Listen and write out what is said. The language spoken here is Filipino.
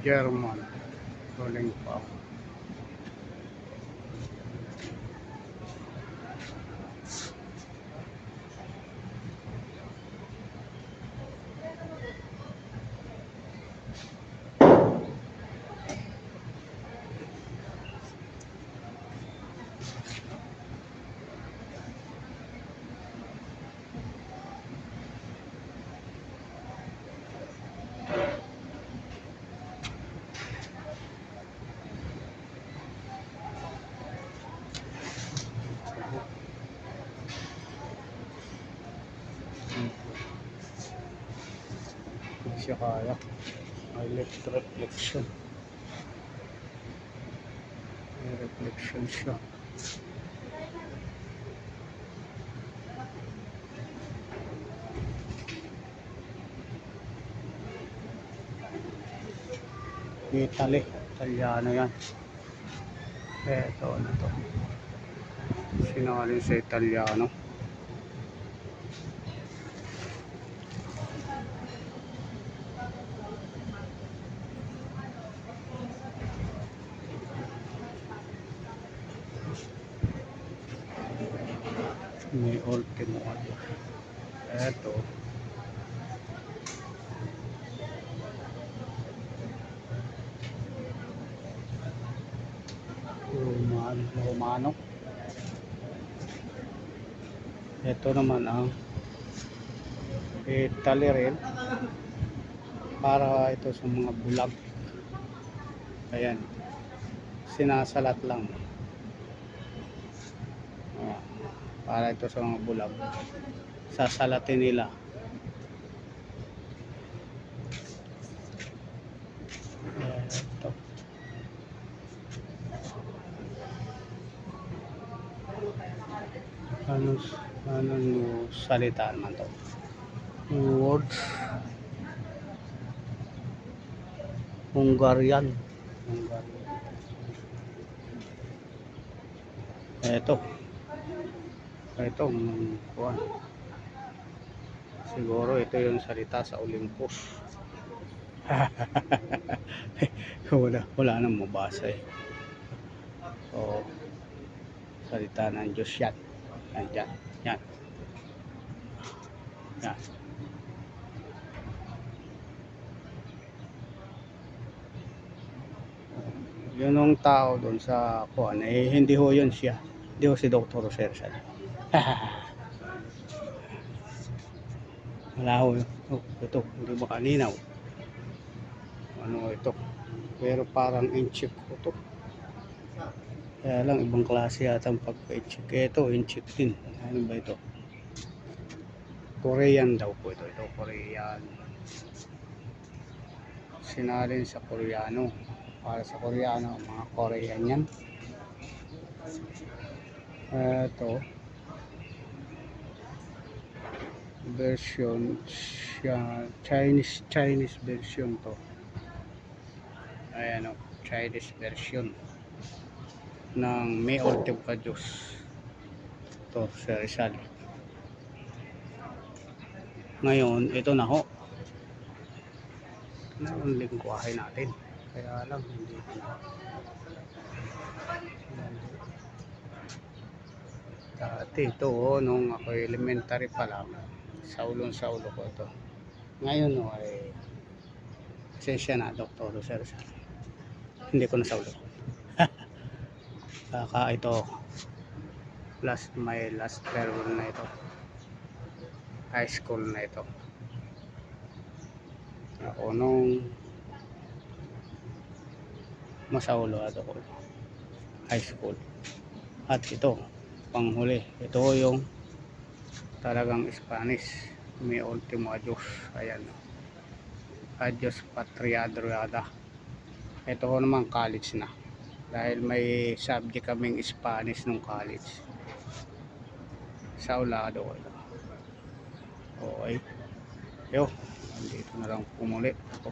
German rolling pa. Siya kaya reflection may reflection siya. Italiano yan. Eto ano to, sinalin sa Italiano. May ultimo ano. Eto Romano. Ito naman ang Italy rin, para ito sa mga bulag. Ayan, sinasalat lang. Para ito sa mga bulag, sasalatin nila. Ito. Anong salita naman to? Words. Hungarian. Ito kuwan. Siguro ito yung salita sa Olympus. wala nang mabasa eh. So, salita ng Diyos yan. Yan. Yun yung tao doon sa kuwan eh, hindi ho yun siya. Hindi ho si Dr. Rosersal. Wala ho. Ito, hindi makalinaw. Ano ito? Pero parang inchik ko to. Kaya lang ibang klase yata ang pagka-inchik. Ito, inchik din. Ano ba ito? Korean daw po ito. Ito, Korean. Sinalin sa Koreano. Para sa Koreano, mga Korean yan. Ito. Version siya, Chinese version to. Ayan o, Chinese version ng May Ultimo ka Diyos. Ito, si Rizal. Ngayon, ito na ho. Ito na yung lingwahe natin. Kaya lang, hindi na. Dati ito, nung ako elementary pa lang, saulong ko ito. Ngayon, ay pasensya na, Dr. Rosersal. Hindi ko na saulo. Kaka ito, my last farewell na ito. High school na ito. Ako nung masaulo ako high school. At ito, panghuli. Ito yung talagang Spanish. May ultimo adios. Ayan. Adios patria adorada. Ito naman college na. Dahil may subject kaming Spanish nung college. Saulado ko ito. Okay. Yo, dito na lang pumuli ako.